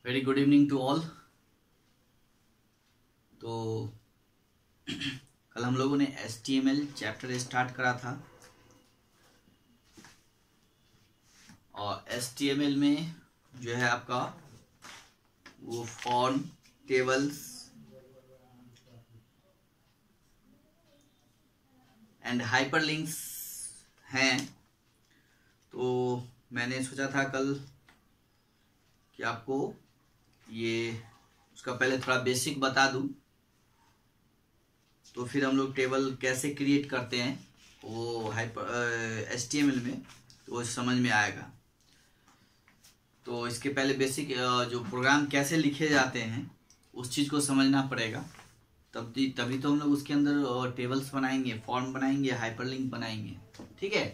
Very good evening to all. तो कल हम लोगों ने HTML चैप्टर स्टार्ट करा था और HTML में जो है आपका वो फॉर्म, टेबल्स एंड हाइपरलिंक्स हैं। तो मैंने सोचा था कल कि आपको ये उसका पहले थोड़ा बेसिक बता दूं, तो फिर हम लोग टेबल कैसे क्रिएट करते हैं वो HTML में, तो वो समझ में आएगा। तो इसके पहले बेसिक जो प्रोग्राम कैसे लिखे जाते हैं उस चीज़ को समझना पड़ेगा, तभी तो हम लोग उसके अंदर टेबल्स बनाएंगे, फॉर्म बनाएंगे, हाइपरलिंक बनाएंगे। ठीक है।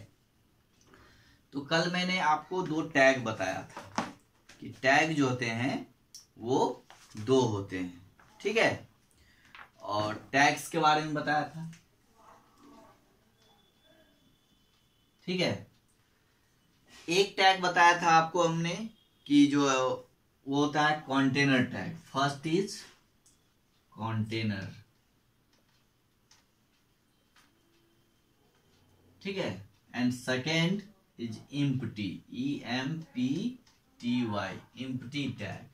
तो कल मैंने आपको दो टैग बताया था कि टैग जो होते हैं वो दो होते हैं। ठीक है। और टैग्स के बारे में बताया था। ठीक है। एक टैग बताया था आपको हमने कि जो वो होता है container tag. First is container. ठीक है। And second is empty, EMPTY, empty tag.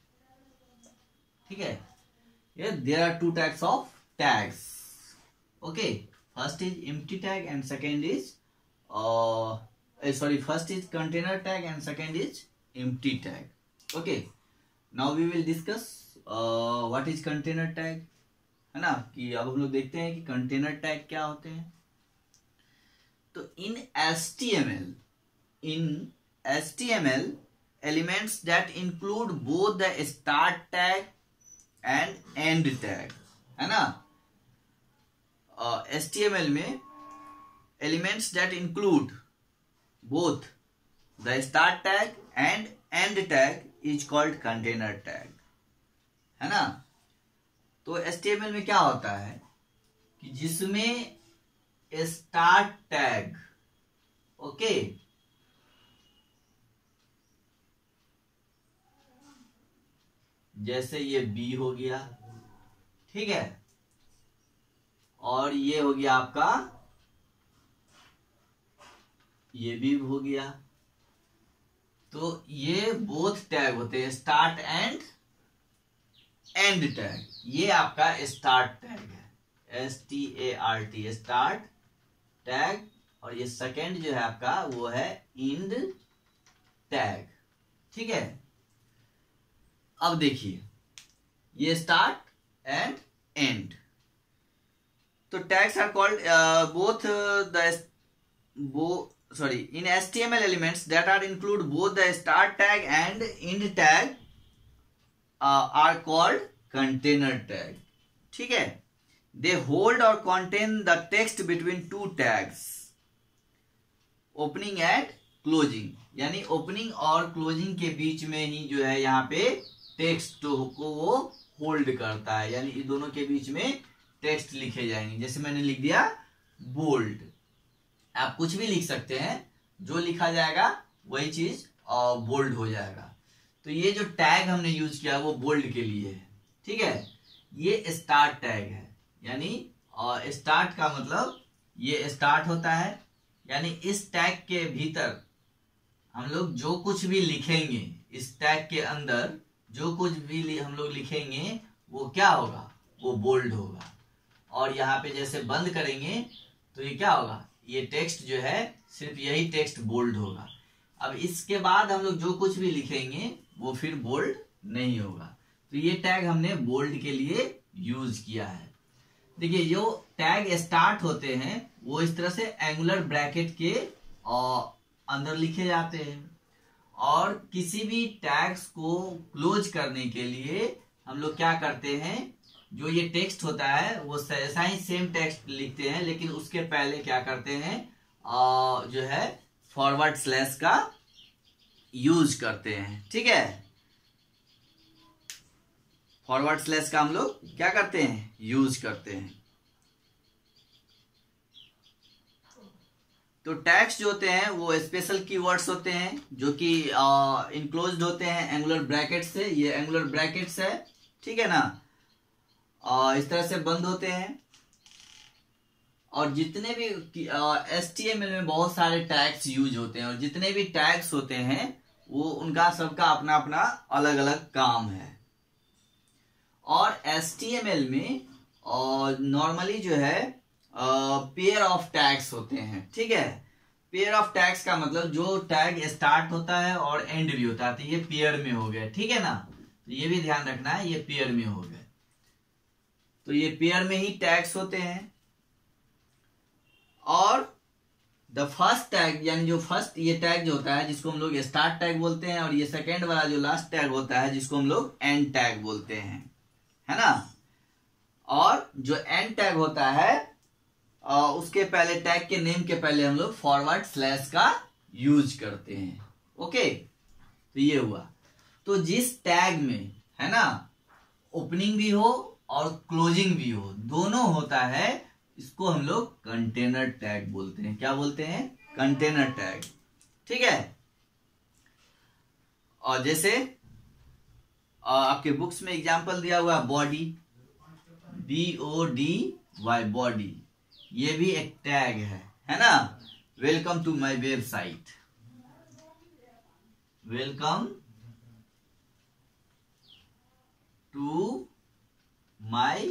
ठीक है। There are two types of tags. Okay. First is empty tag and second is first is container tag and second is empty tag. Okay. Now we will discuss what is container tag, है ना। कि अब हम लोग देखते हैं कि container tag क्या होते हैं। तो in HTML elements that include both the start tag and and tag, है ना। HTML में elements that include both the start tag and and tag is called container tag, है ना। तो HTML में क्या होता है कि जिसमें स्टार्ट टैग, ओके, जैसे ये B हो गया, ठीक है, और ये हो गया आपका, ये भी हो गया। तो ये बोथ टैग होते हैं, स्टार्ट एंड एंड टैग। ये आपका स्टार्ट टैग है, START, स्टार्ट टैग। और ये सेकेंड जो है आपका वो है एंड टैग। ठीक है। अब देखिए ये स्टार्ट एंड एंड। तो tags are called in HTML elements that are include both the start tag and end tag are called container tag. ठीक है। They hold or contain the text between two tags, opening and closing, यानी opening और closing के बीच में ही जो है यहाँ पे टेक्स्ट को वो होल्ड करता है, यानी इन दोनों के बीच में टेक्स्ट लिखे जाएंगे। जैसे मैंने लिख दिया बोल्ड, आप कुछ भी लिख सकते हैं, जो लिखा जाएगा वही चीज बोल्ड हो जाएगा। तो ये जो टैग हमने यूज किया वो बोल्ड के लिए है। ठीक है। ये स्टार्ट टैग है, यानी स्टार्ट का मतलब ये स्टार्ट होता है, यानी इस टैग के भीतर हम लोग जो कुछ भी लिखेंगे, इस टैग के अंदर जो कुछ भी हम लोग लिखेंगे वो क्या होगा, वो बोल्ड होगा। और यहाँ पे जैसे बंद करेंगे तो ये क्या होगा, ये टेक्स्ट जो है सिर्फ यही टेक्स्ट बोल्ड होगा। अब इसके बाद हम लोग जो कुछ भी लिखेंगे वो फिर बोल्ड नहीं होगा। तो ये टैग हमने बोल्ड के लिए यूज किया है। देखिए जो टैग स्टार्ट होते हैं वो इस तरह से एंगुलर ब्रैकेट के अंदर लिखे जाते हैं, और किसी भी टैग्स को क्लोज करने के लिए हम लोग क्या करते हैं, जो ये टेक्स्ट होता है वो ऐसा ही सेम टेक्स्ट लिखते हैं, लेकिन उसके पहले क्या करते हैं, जो है फॉरवर्ड स्लैश का यूज करते हैं। ठीक है। फॉरवर्ड स्लैश का हम लोग क्या करते हैं, यूज करते हैं। तो टैग्स जो होते हैं वो स्पेशल कीवर्ड्स होते हैं जो कि इनक्लोज्ड होते हैं एंगुलर ब्रैकेट से। ये एंगुलर ब्रैकेट्स है, ठीक है ना, इस तरह से बंद होते हैं। और जितने भी HTML में बहुत सारे टैग्स यूज होते हैं, और जितने भी टैग्स होते हैं वो उनका सबका अपना अपना अलग अलग काम है। और HTML में नॉर्मली जो है पेयर ऑफ टैग्स होते हैं, ठीक है। पेयर ऑफ टैग्स का मतलब जो टैग स्टार्ट होता है और एंड भी होता है, तो ये पेयर में हो गए, ठीक है ना। तो ये भी ध्यान रखना है, ये पेयर में हो गए, तो ये पेयर में ही टैग्स होते हैं। और द फर्स्ट टैग, यानी जो फर्स्ट ये टैग जो होता है जिसको हम लोग स्टार्ट टैग बोलते हैं, और ये सेकेंड वाला जो लास्ट टैग होता है जिसको हम लोग एंड टैग बोलते हैं, है ना। और जो एंड टैग होता है उसके पहले, टैग के नेम के पहले हम लोग फॉरवर्ड स्लैश का यूज करते हैं। ओके, तो ये हुआ। तो जिस टैग में, है ना, ओपनिंग भी हो और क्लोजिंग भी हो, दोनों होता है, इसको हम लोग कंटेनर टैग बोलते हैं। क्या बोलते हैं? कंटेनर टैग, ठीक है। और जैसे आपके बुक्स में एग्जांपल दिया हुआ है बॉडी, BODY, बॉडी, ये भी एक टैग है ना। Welcome to my website, welcome to my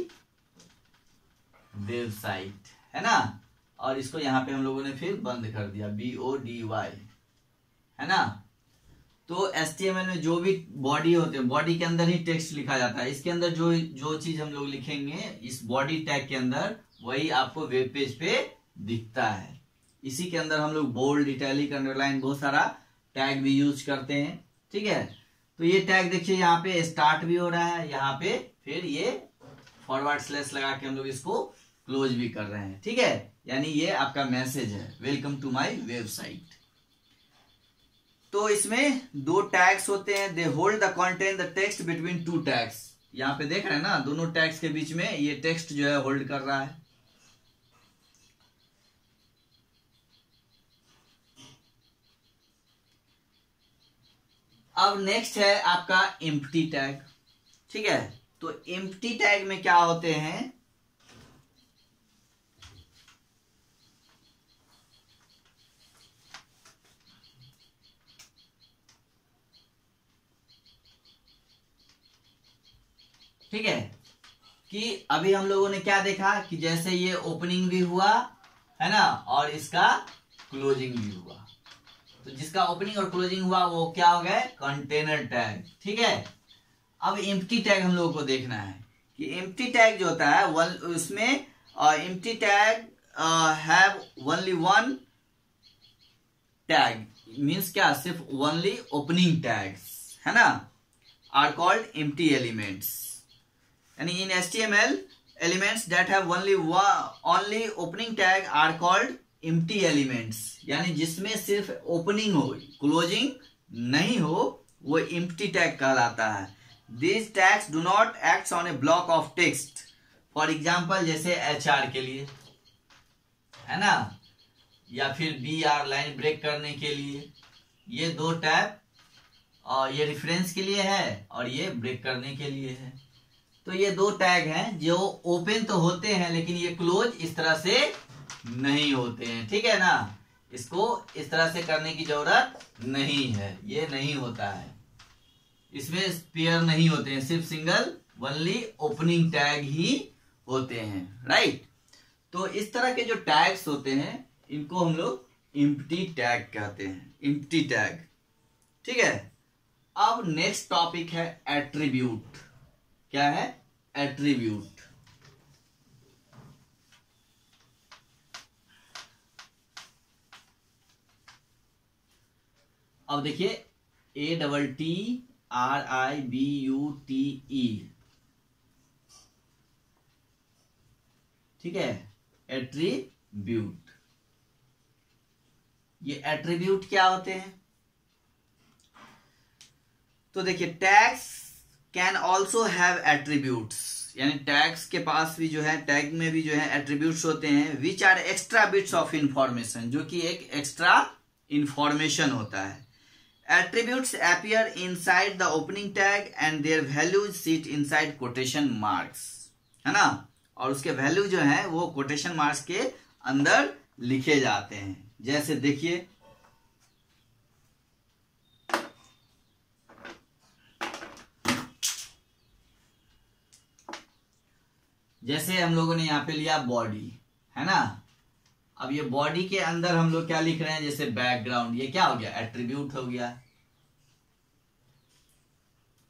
website, है ना। और इसको यहां पे हम लोगों ने फिर बंद कर दिया, BODY, है ना। तो HTML में जो भी बॉडी होते हैं, बॉडी के अंदर ही टेक्स्ट लिखा जाता है। इसके अंदर जो जो चीज हम लोग लिखेंगे इस बॉडी टैग के अंदर, वही आपको वेब पेज पे दिखता है। इसी के अंदर हम लोग बोल्ड, इटैलिक, अंडरलाइन, बहुत सारा टैग भी यूज करते हैं, ठीक है। तो ये टैग देखिए यहाँ पे स्टार्ट भी हो रहा है, यहाँ पे फिर ये फॉरवर्ड स्लैश लगा के हम लोग इसको क्लोज भी कर रहे हैं, ठीक है। यानी ये आपका मैसेज है, वेलकम टू माय वेबसाइट। तो इसमें दो टैग्स होते हैं, they hold the content the text between two tags. यहाँ पे देख रहे हैं ना, दोनों टैग्स के बीच में ये टेक्स्ट जो है होल्ड कर रहा है। अब नेक्स्ट है आपका एम्प्टी टैग, ठीक है। तो एम्प्टी टैग में क्या होते हैं, ठीक है, कि अभी हम लोगों ने क्या देखा कि जैसे ये ओपनिंग भी हुआ, है ना, और इसका क्लोजिंग भी हुआ। तो जिसका ओपनिंग और क्लोजिंग हुआ वो क्या हो गए? कंटेनर टैग, ठीक है। अब एम्प्टी टैग हम लोगों को देखना है कि एम्प्टी टैग जो होता है उसमें empty tag have only one tag, means क्या, सिर्फ ओनली ओपनिंग टैग्स, है ना, आर कॉल्ड एम्प्टी एलिमेंट्स। यानी इन HTML elements that have only opening tag are called empty elements. यानी जिसमें सिर्फ ओपनिंग हो, क्लोजिंग नहीं हो, वो एम्प्टी टैग कहलाता है। These tags do not act on a block of text. For example जैसे HR के लिए, है ना, या फिर BR लाइन ब्रेक करने के लिए, ये दो टैग, और ये रेफरेंस के लिए है और ये ब्रेक करने के लिए है। तो ये दो टैग हैं जो ओपन तो होते हैं लेकिन ये क्लोज इस तरह से नहीं होते हैं, ठीक है ना। इसको इस तरह से करने की जरूरत नहीं है, ये नहीं होता है, इसमें पेयर नहीं होते हैं, सिर्फ सिंगल ओनली ओपनिंग टैग ही होते हैं, राइट। तो इस तरह के जो टैग्स होते हैं इनको हम लोग एम्प्टी टैग कहते हैं, एम्प्टी टैग, ठीक है। अब नेक्स्ट टॉपिक है एट्रीब्यूट। क्या है? एट्रीब्यूट। अब देखिए ATTRIBUTE, ठीक है, एट्रीब्यूट। ये एट्रीब्यूट क्या होते हैं? तो देखिए tags can also have attributes. यानी टैग्स के पास भी जो है, टैग में भी जो है एट्रीब्यूट्स होते हैं, which are extra bits of information, जो कि एक एक्स्ट्रा इंफॉर्मेशन होता है। Attributes appear inside the opening tag and their values sit inside quotation marks, है ना, और उसके वैल्यू जो है वो कोटेशन मार्क्स के अंदर लिखे जाते हैं। जैसे देखिए, जैसे हम लोगों ने यहाँ पे लिया बॉडी, है ना, अब ये बॉडी के अंदर हम लोग क्या लिख रहे हैं, जैसे बैकग्राउंड, ये क्या हो गया, एट्रीब्यूट हो गया।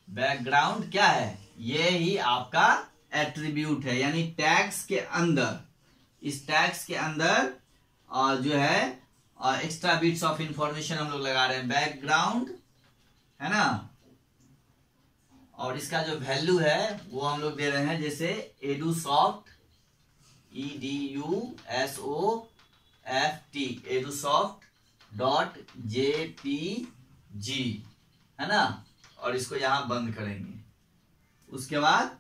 बैकग्राउंड क्या है, ये ही आपका एट्रीब्यूट है, यानी टैग्स के अंदर, इस टैग्स के अंदर जो है एक्स्ट्रा बिट्स ऑफ इंफॉर्मेशन हम लोग लगा रहे हैं, बैकग्राउंड, है ना, और इसका जो वैल्यू है वो हम लोग दे रहे हैं, जैसे एडुसॉफ्ट, EDUSOFT, edusofts.jpg, है ना, और इसको यहां बंद करेंगे। उसके बाद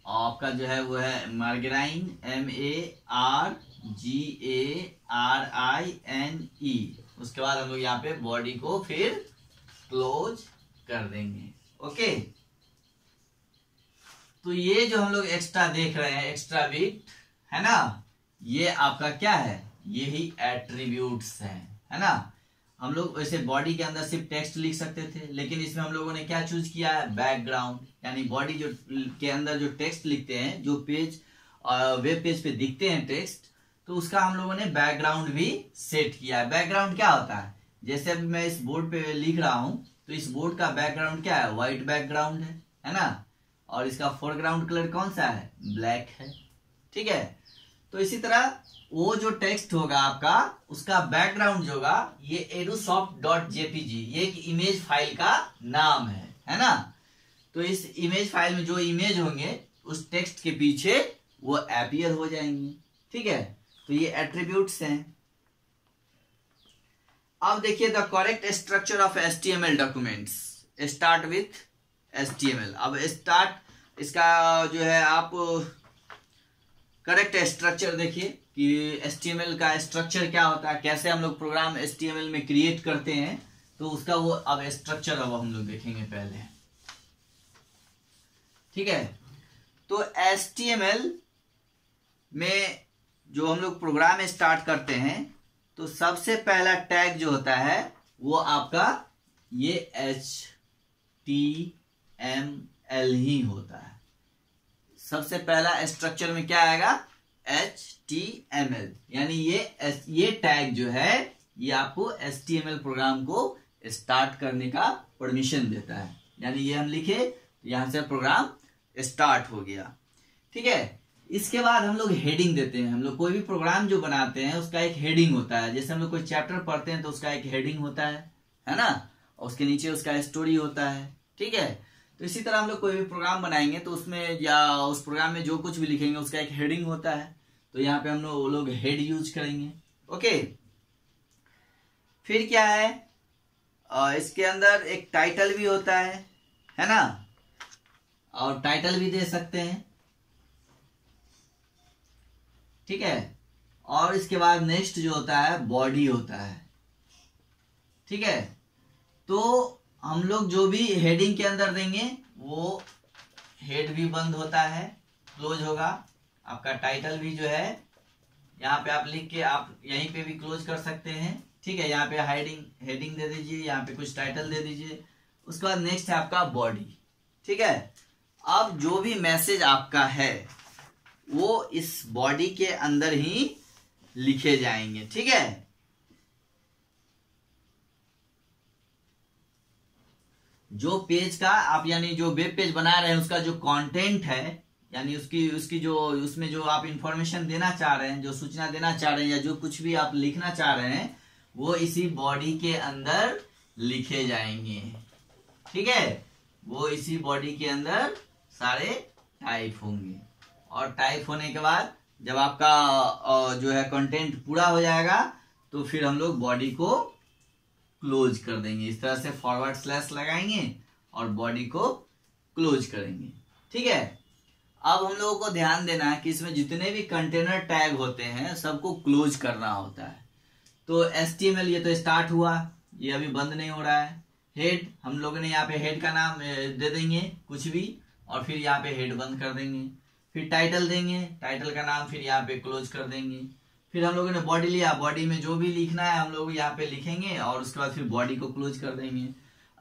आपका जो है वो है मार्गराइन, MARGARINE। उसके बाद हम लोग यहाँ पे बॉडी को फिर क्लोज कर देंगे। ओके, तो ये जो हम लोग एक्स्ट्रा देख रहे हैं, एक्स्ट्रा बिट, है ना, ये आपका क्या है, ये ही एट्रीब्यूट्स है ना। हम लोग वैसे बॉडी के अंदर सिर्फ टेक्स्ट लिख सकते थे, लेकिन इसमें हम लोगों ने क्या चूज किया है, बैकग्राउंड, यानी बॉडी जो के अंदर जो टेक्स्ट लिखते हैं, जो पेज वेब पेज पे दिखते हैं टेक्स्ट, तो उसका हम लोगों ने बैकग्राउंड भी सेट किया है। बैकग्राउंड क्या होता है, जैसे अभी मैं इस बोर्ड पे लिख रहा हूं, तो इस बोर्ड का बैकग्राउंड क्या है, व्हाइट बैकग्राउंड है ना, और इसका फोरग्राउंड कलर कौन सा है, ब्लैक है, ठीक है। तो इसी तरह वो जो टेक्स्ट होगा आपका, उसका बैकग्राउंड जो होगा, ये edusofts.jpg, ये एक इमेज फाइल का नाम है ना। तो इस इमेज फाइल में जो इमेज होंगे, उस टेक्स्ट के पीछे वो अपीयर हो जाएंगे, ठीक है। तो ये एट्रीब्यूट्स हैं। अब देखिए, the correct structure of HTML documents start with HTML। अब स्टार्ट इसका जो है, आप करेक्ट स्ट्रक्चर देखिए कि HTML का स्ट्रक्चर क्या होता है, कैसे हम लोग प्रोग्राम HTML में क्रिएट करते हैं, तो उसका वो अब स्ट्रक्चर अब हम लोग देखेंगे पहले, ठीक है। तो HTML में जो हम लोग प्रोग्राम स्टार्ट करते हैं, तो सबसे पहला टैग जो होता है वो आपका ये HTML ही होता है। सबसे पहला स्ट्रक्चर में क्या आएगा, HTML, यानी ये टैग जो है, ये आपको HTML प्रोग्राम को स्टार्ट करने का परमिशन देता है। यानी ये हम लिखे, यहां से प्रोग्राम स्टार्ट हो गया, ठीक है। इसके बाद हम लोग हेडिंग देते हैं। हम लोग कोई भी प्रोग्राम जो बनाते हैं उसका एक हेडिंग होता है। जैसे हम लोग कोई चैप्टर पढ़ते हैं तो उसका एक हेडिंग होता है ना, और उसके नीचे उसका स्टोरी होता है, ठीक है। तो इसी तरह हम लोग कोई भी प्रोग्राम बनाएंगे तो उसमें या उस प्रोग्राम में जो कुछ भी लिखेंगे उसका एक हेडिंग होता है। तो यहाँ पे हम लोग हेड यूज करेंगे। ओके, फिर क्या है, इसके अंदर एक टाइटल भी होता है ना, और टाइटल भी दे सकते हैं, ठीक है। और इसके बाद नेक्स्ट जो होता है बॉडी होता है, ठीक है। तो हम लोग जो भी हेडिंग के अंदर देंगे वो हेड भी बंद होता है, क्लोज होगा। आपका टाइटल भी जो है यहाँ पे आप लिख के आप यहीं पे भी क्लोज कर सकते हैं, ठीक है। यहाँ पे हेडिंग दे दीजिए, यहाँ पे कुछ टाइटल दे दीजिए। उसके बाद नेक्स्ट है आपका बॉडी, ठीक है। अब जो भी मैसेज आपका है वो इस बॉडी के अंदर ही लिखे जाएंगे, ठीक है। जो पेज का आप यानी जो वेब पेज बना रहे हैं उसका जो कंटेंट है, यानी उसकी जो उसमें जो आप इंफॉर्मेशन देना चाह रहे हैं, जो सूचना देना चाह रहे हैं, या जो कुछ भी आप लिखना चाह रहे हैं, वो इसी बॉडी के अंदर लिखे जाएंगे, ठीक है। वो इसी बॉडी के अंदर सारे टाइप होंगे, और टाइप होने के बाद जब आपका जो है कंटेंट पूरा हो जाएगा तो फिर हम लोग बॉडी को क्लोज कर देंगे। इस तरह से फॉरवर्ड स्लैश लगाएंगे और बॉडी को क्लोज करेंगे। ठीक है, अब हम लोगों को ध्यान देना है कि इसमें जितने भी कंटेनर टैग होते हैं सबको क्लोज करना होता है। तो HTML ये तो स्टार्ट हुआ, ये अभी बंद नहीं हो रहा है। हेड हम लोगों ने यहाँ पे हेड का नाम दे देंगे कुछ भी, और फिर यहाँ पे हेड बंद कर देंगे। फिर टाइटल देंगे, टाइटल का नाम फिर यहाँ पे क्लोज कर देंगे। फिर हम लोगों ने बॉडी लिया, बॉडी में जो भी लिखना है हम लोग यहाँ पे लिखेंगे और उसके बाद फिर बॉडी को क्लोज कर देंगे।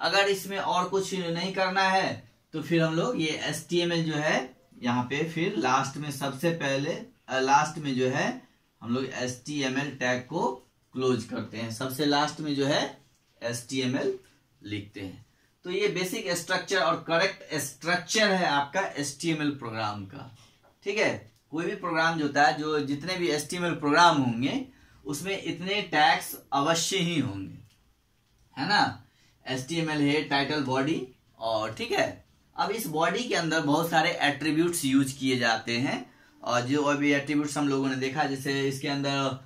अगर इसमें और कुछ नहीं करना है तो फिर हम लोग ये HTML जो है यहाँ पे फिर लास्ट में सबसे पहले लास्ट में जो है हम लोग HTML टैग को क्लोज करते हैं। सबसे लास्ट में जो है HTML लिखते हैं। तो ये बेसिक स्ट्रक्चर और करेक्ट स्ट्रक्चर है आपका HTML प्रोग्राम का। ठीक है, कोई भी प्रोग्राम जो होता है, जो जितने भी HTML प्रोग्राम होंगे उसमें इतने टैग्स अवश्य ही होंगे, है ना। HTML हेड, टाइटल, बॉडी और ठीक है। अब इस बॉडी के अंदर बहुत सारे एट्रीब्यूट्स यूज किए जाते हैं और जो अभी एट्रीब्यूट्स हम लोगों ने देखा, जैसे इसके अंदर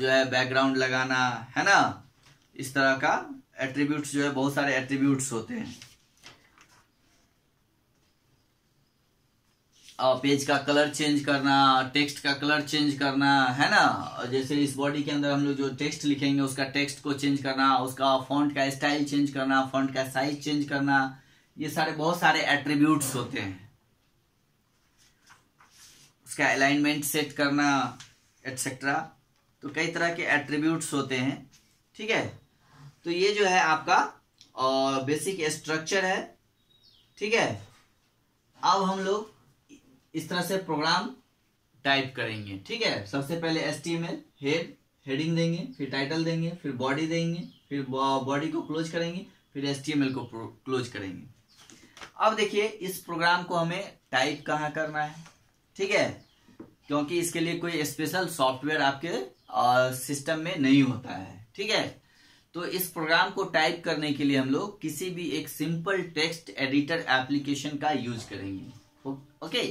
जो है बैकग्राउंड लगाना, है ना, इस तरह का एट्रीब्यूट्स जो है बहुत सारे एट्रीब्यूट्स होते हैं। पेज का कलर चेंज करना, टेक्स्ट का कलर चेंज करना, है ना। और जैसे इस बॉडी के अंदर हम लोग जो टेक्स्ट लिखेंगे उसका टेक्स्ट को चेंज करना, उसका फॉन्ट का स्टाइल चेंज करना, फॉन्ट का साइज चेंज करना, ये सारे बहुत सारे एट्रीब्यूट्स होते हैं। उसका अलाइनमेंट सेट करना एटसेट्रा, तो कई तरह के एट्रीब्यूट्स होते हैं। ठीक है, तो ये जो है आपका बेसिक स्ट्रक्चर है। ठीक है, अब हम लोग इस तरह से प्रोग्राम टाइप करेंगे। ठीक है, सबसे पहले HTML हेडिंग देंगे, फिर टाइटल देंगे, फिर बॉडी देंगे, फिर बॉडी को क्लोज करेंगे, फिर HTML को क्लोज करेंगे। अब देखिए इस प्रोग्राम को हमें टाइप कहाँ करना है। ठीक है, क्योंकि इसके लिए कोई स्पेशल सॉफ्टवेयर आपके सिस्टम में नहीं होता है। ठीक है, तो इस प्रोग्राम को टाइप करने के लिए हम लोग किसी भी एक सिंपल टेक्स्ट एडिटर एप्लीकेशन का यूज करेंगे। ओके,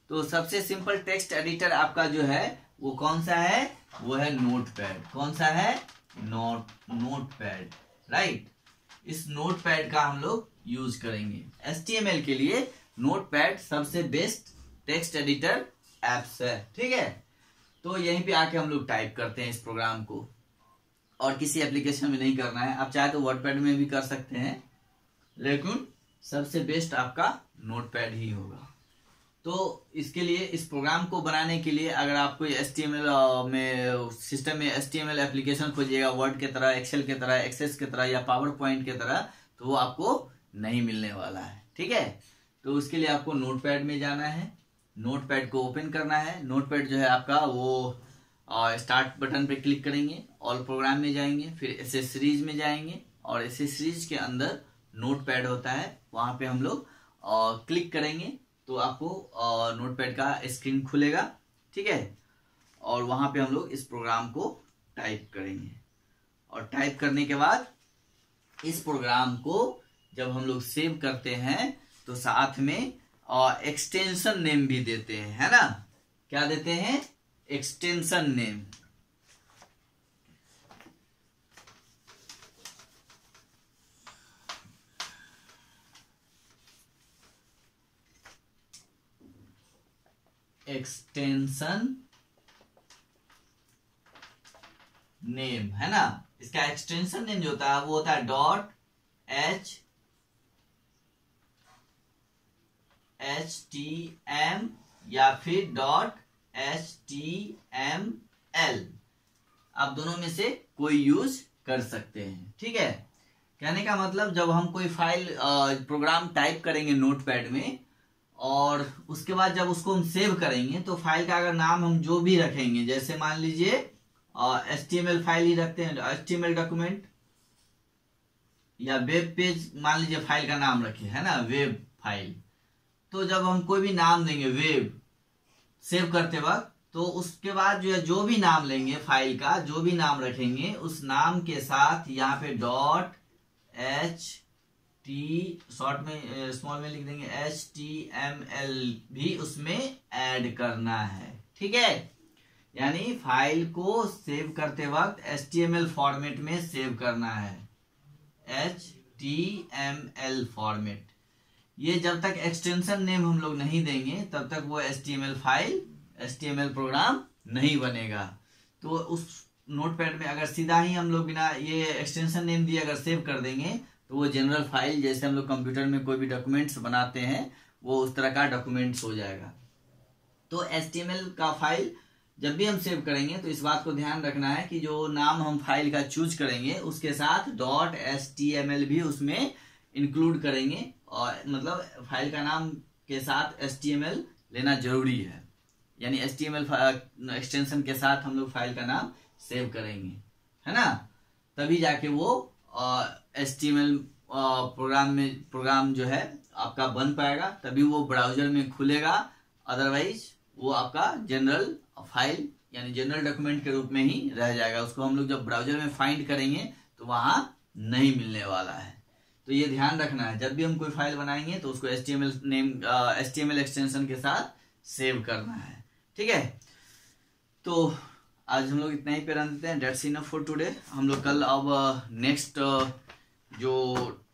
तो सबसे सिंपल टेक्स्ट एडिटर आपका जो है वो कौन सा है, वो है नोटपैड। कौन सा है, नोटपैड, राइट। इस नोटपैड का हम लोग यूज करेंगे। HTML के लिए नोटपैड सबसे बेस्ट टेक्स्ट एडिटर एप्स है। ठीक है, तो यहीं पे आके हम लोग टाइप करते हैं इस प्रोग्राम को, और किसी एप्लीकेशन में नहीं करना है। आप चाहे तो वर्डपैड में भी कर सकते हैं, लेकिन सबसे बेस्ट आपका नोटपैड ही होगा। तो इसके लिए इस प्रोग्राम को बनाने के लिए अगर आप कोई HTML में सिस्टम में HTML एप्लीकेशन खोजिएगा वर्ड के तरह, एक्सेल के तरह, एक्सेस के तरह या पावर पॉइंट के तरह, तो वो आपको नहीं मिलने वाला है। ठीक है, तो उसके लिए आपको नोटपैड में जाना है, नोटपैड को ओपन करना है। नोटपैड जो है आपका वो स्टार्ट बटन पे क्लिक करेंगे, ऑल प्रोग्राम में जाएंगे, फिर एसेसरीज में जाएंगे और एसेसरीज के अंदर नोटपैड होता है, वहां पे हम लोग क्लिक करेंगे तो आपको नोटपैड का स्क्रीन खुलेगा। ठीक है, और वहां पे हम लोग इस प्रोग्राम को टाइप करेंगे, और टाइप करने के बाद इस प्रोग्राम को जब हम लोग सेव करते हैं तो साथ में एक्सटेंशन नेम भी देते हैं, है ना। क्या देते हैं, एक्सटेंशन नेम। एक्सटेंशन नेम, है ना। इसका एक्सटेंशन नेम जो होता है वो होता है .htm या फिर .html, आप दोनों में से कोई यूज कर सकते हैं। ठीक है, कहने का मतलब जब हम कोई फाइल प्रोग्राम टाइप करेंगे नोटपैड में और उसके बाद जब उसको हम सेव करेंगे तो फाइल का अगर नाम हम जो भी रखेंगे, जैसे मान लीजिए HTML फाइल ही रखते हैं, HTML डॉक्यूमेंट, या वेब पेज मान लीजिए फाइल का नाम रखे, है ना, वेब फाइल। तो जब हम कोई भी नाम देंगे वेब सेव करते वक्त, तो उसके बाद जो भी नाम लेंगे फाइल का, जो भी नाम रखेंगे उस नाम के साथ यहाँ पे शॉर्ट में स्मॉल में लिख देंगे HTML भी उसमें ऐड करना है। ठीक है, यानी फाइल को सेव करते वक्त HTML फॉर्मेट में सेव करना है, HTML फॉर्मेट। ये जब तक एक्सटेंशन नेम हम लोग नहीं देंगे तब तक वो HTML फाइल, HTML प्रोग्राम नहीं बनेगा। तो उस नोटपैड में अगर सीधा ही हम लोग बिना ये एक्सटेंशन नेम दिए अगर सेव कर देंगे तो वो जनरल फाइल, जैसे हम लोग कंप्यूटर में कोई भी डॉक्यूमेंट्स बनाते हैं वो उस तरह का डॉक्यूमेंट्स हो जाएगा। तो HTML का फाइल जब भी हम सेव करेंगे तो इस बात को ध्यान रखना है कि जो नाम हम फाइल का चूज करेंगे उसके साथ .html भी उसमें इंक्लूड करेंगे, और मतलब फाइल का नाम के साथ HTML लेना जरूरी है। यानी HTML एक्सटेंशन के साथ हम लोग फाइल का नाम सेव करेंगे, है ना, तभी जाके वो HTML प्रोग्राम जो है आपका बन पाएगा, तभी वो ब्राउजर में खुलेगा। अदरवाइज वो आपका जनरल फाइल यानी जनरल डॉक्यूमेंट के रूप में ही रह जाएगा। उसको हम लोग जब ब्राउजर में फाइंड करेंगे तो वहां नहीं मिलने वाला है। तो ये ध्यान रखना है, जब भी हम कोई फाइल बनाएंगे तो उसको HTML एक्सटेंशन के साथ सेव करना है, ठीक है। तो आज हम लोग इतना ही पे रन देते हैं। Dates enough for today. हम लोग कल अब नेक्स्ट जो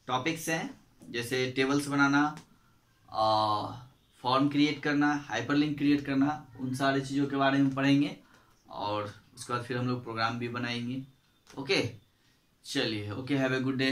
टॉपिक्स हैं जैसे टेबल्स बनाना, फॉर्म क्रिएट करना, हाइपरलिंक क्रिएट करना, उन सारी चीज़ों के बारे में पढ़ेंगे और उसके बाद फिर हम लोग प्रोग्राम भी बनाएंगे। ओके, चलिए, okay, have a good day.